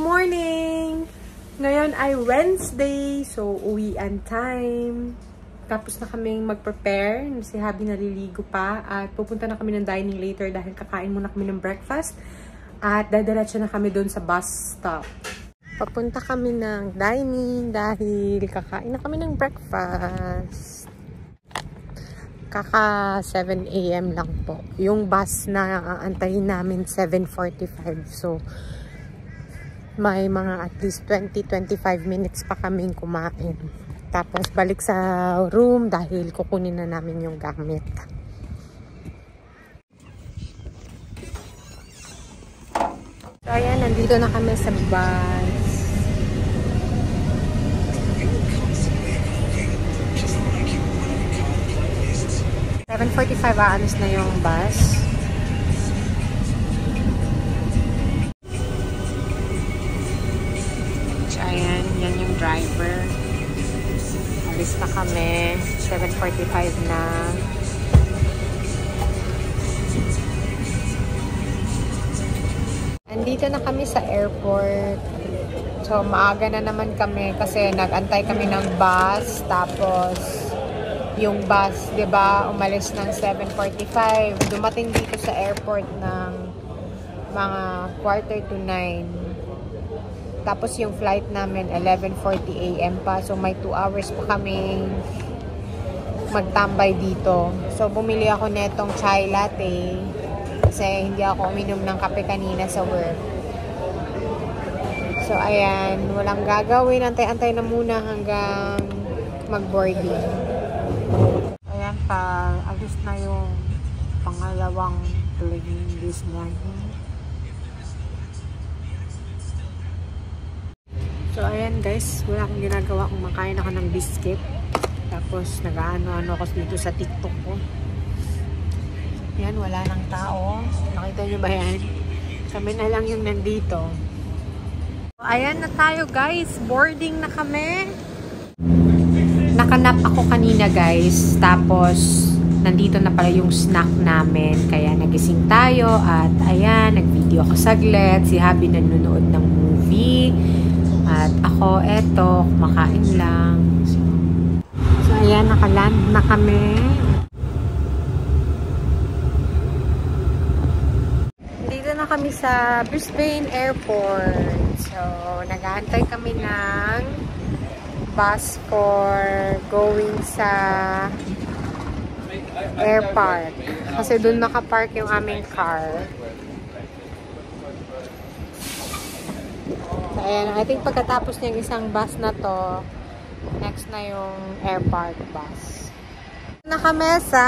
morning! Ngayon ay Wednesday, so uwian time. Tapos na kaming mag-prepare. Si Habi naliligo pa. At pupunta na kami ng dining later dahil kakain muna kami ng breakfast. At dadiretso na kami doon sa bus stop. Papunta kami ng dining dahil kakain na kami ng breakfast. Kaka 7 AM lang po. Yung bus na aantayin namin 7:45. So, may mga at least 20-25 minutes pa kaming kumain. Tapos balik sa room dahil kukunin na namin yung gamit. So ayan, nandito na kami sa bus. (7:45) aalis na yung bus. So ayan, yan yung driver. Alis na kami. 7:45 na. Andito na kami sa airport. So, maaga na naman kami kasi nag-antay kami ng bus. Tapos, yung bus, 'di ba, umalis ng 7:45. Dumating dito sa airport ng mga 8:45. Tapos yung flight namin 11:40 AM pa. So may 2 hours pa kami magtambay dito. So bumili ako netong chai latte kasi hindi ako uminom ng kape kanina sa work. So ayan, walang gagawin. Antay-antay na muna hanggang mag-boarding. Ayan pa, alis na yung pangalawang plane this morning. So, ayan guys, wala akong ginagawa. Kumakain ako ng biscuit. Tapos, nag-ano-ano ako dito sa TikTok ko. Yan, wala nang tao. Nakita nyo ba yan? Kami na lang yung nandito. So, ayan na tayo guys. Boarding na kami. Nakanap ako kanina guys. Tapos, nandito na pala yung snack namin. Kaya nagising tayo. At ayan, nag-video ako saglit. Si Habi nanonood ng movie. At ako, eto, kumakain lang. So ayan, nakaland na kami. Dito na kami sa Brisbane Airport. So, nag-aantay kami ng bus for going sa air park. Kasi doon nakapark yung aming car. Ayan, I think pagkatapos ng isang bus na to, next na yung air park bus. Na kami sa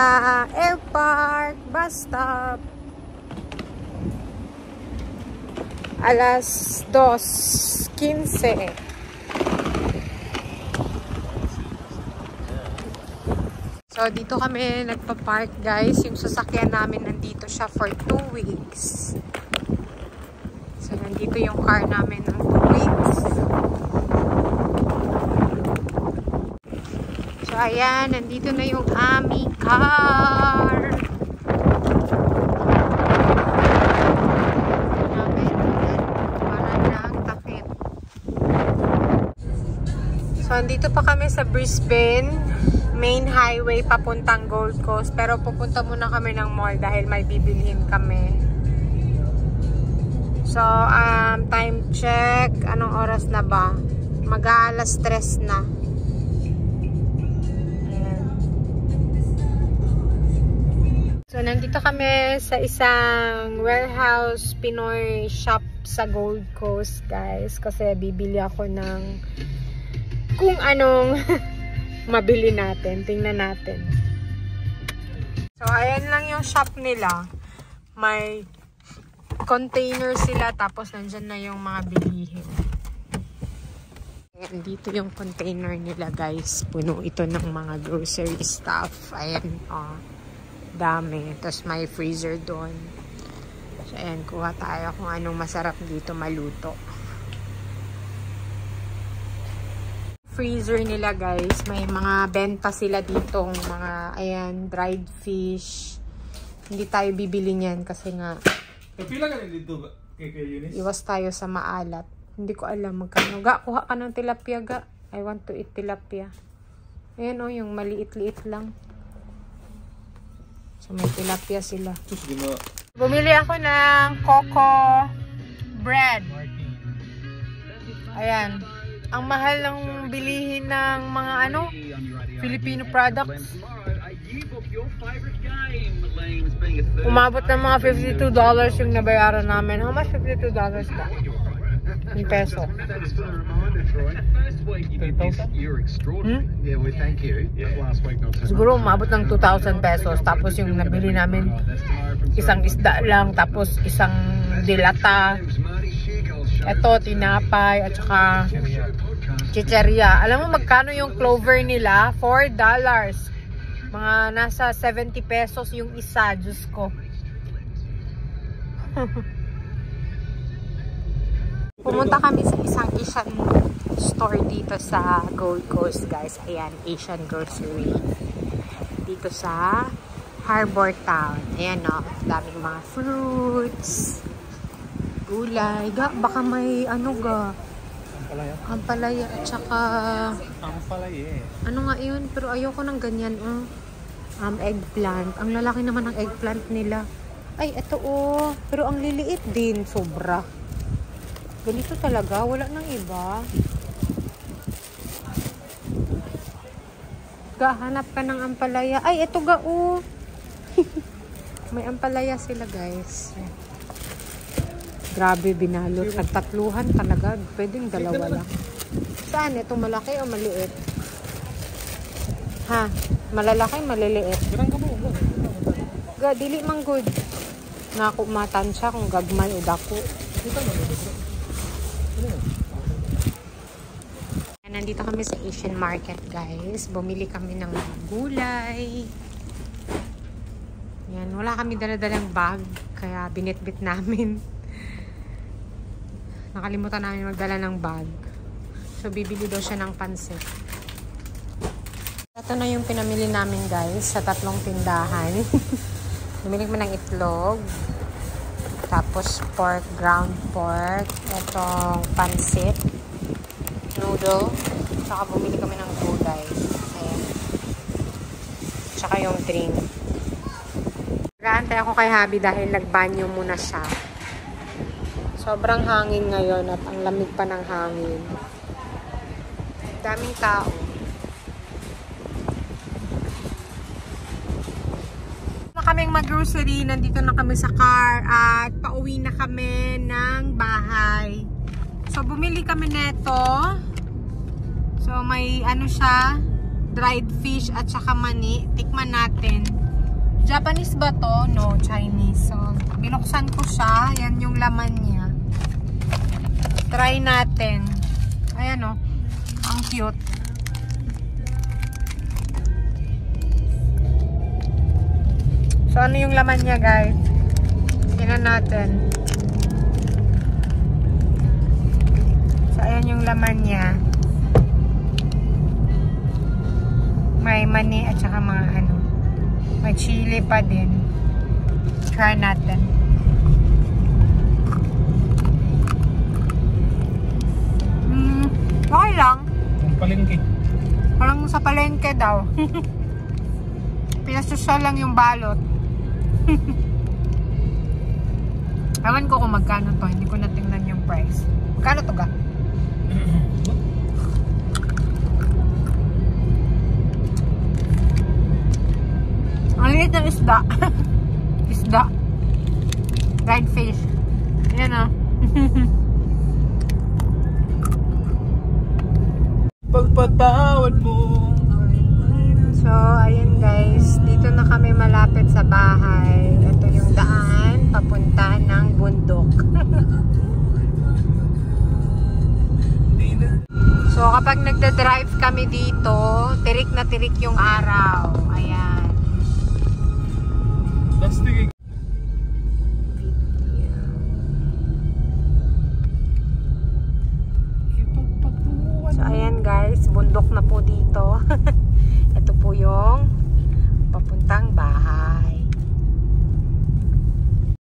air park bus stop. Alas 2:15. So, dito kami nagpa-park guys. Yung sasakyan namin nandito siya for 2 weeks. So, nandito yung car namin ng 2 weeks. So, ayan. Nandito na yung aming car. Para ng takip. So, andito pa kami sa Brisbane. Main highway papuntang Gold Coast. Pero pupunta muna kami ng mall dahil may bibilhin kami. So, time check. Anong oras na ba? Mag-aalas 3 na. Ayan. So, nandito kami sa isang warehouse Pinoy shop sa Gold Coast, guys. Kasi bibili ako ng kung anong mabili natin. Tingnan natin. So, ayan lang yung shop nila. May container sila, tapos nandyan na yung mga bilihin. Ayan, dito yung container nila guys. Puno ito ng mga grocery stuff. Ayan, oh, dami. Tapos may freezer doon. So ayan, kuha tayo kung anong masarap dito maluto. Freezer nila guys, may mga benta sila dito, mga ayan, dried fish. Hindi tayo bibili niyan kasi nga Pila ka dito kay Eunice? iwas tayo sa maalat. Hindi ko alam magkano. Ga, kuha ka ng tilapia, ga. I want to eat tilapia. Ayan o, yung maliit-liit lang. So, may tilapia sila. Bumili ako ng coco bread. Ayan. Ang mahal ng bilihin ng mga ano, Filipino products. Umabot ng mga $52 yung nabayaran namin. How much $52 ba? In peso. Siguro umabot ng 2,000 pesos. Tapos yung nabili namin, isang isda lang. Tapos isang dilata. Ito, tinapay. At saka chicheria. Alam mo magkano yung clover nila? $4. Mga nasa 70 pesos yung isa. Diyos ko. Pumunta kami sa isang Asian store dito sa Gold Coast, guys. Ayan, Asian grocery. Dito sa Harbor Town. Ayan, no. Daming mga fruits. Gulay. Ga, baka may ano ga. Ampalaya at saka ano nga yun, pero ayoko ng ganyan. Eggplant. Ang lalaki naman ng eggplant nila. Ay, eto oh. Pero ang liliit din, sobra. Ganito talaga, wala nang iba. Gahanap ka ng ampalaya. Ay, eto ga oh. May ampalaya sila, guys. Grabe, binalot. Nagtatluhan talaga. Pwedeng dalawa lang. Saan? Ito malaki o maliit? Ha? Malalaki, maliliit? Ga, dili mang good. Nakumatan siya kung gagmay o dako. Nandito kami sa Asian market, guys. Bumili kami ng gulay. Yan. Wala kami dala-dalang bag. Kaya binitbit namin. Nakalimutan namin magdala ng bag. So, bibili daw siya ng pansit. Ito na yung pinamili namin, guys, sa 3 tindahan. Bumili kami ng itlog. Tapos, pork, ground pork. Itong pansit. Noodle. Tsaka bumili kami ng gulay. Ayan. Tsaka yung drink. Nag-aantay ako kay Habi dahil nagbanyo muna siya. Sobrang hangin ngayon at ang lamig pa ng hangin. Daming tao. Na kaming mag-grocery, nandito na kami sa car at pauwi na kami ng bahay. So bumili kami neto. So may ano siya, dried fish at saka mani. Tikman natin. Japanese ba to? No, Chinese. So binuksan ko siya. Yan yung laman niya. Try natin. Ayan o. Ang cute. So, ano yung laman niya, guys? Tingnan natin. So, ayan yung laman niya. May mani at saka mga ano. May chili pa din. Try natin. Okay lang. Palengke. Parang sa palengke daw. Pinasusyal lang yung balot. Ewan ko kung magkano to. Hindi ko natingnan yung price. Magkano to ga? Ang liit ng isda. Isda. Dried fish. Yan o. Pagpatawad mo. So, ayun guys. Dito na kami malapit sa bahay. Ito yung daan papunta ng bundok. So, kapag nagda-drive kami dito, tirik na tirik yung araw. Ayan. That's the... So, ayan guys, bundok na po dito. Ito po yung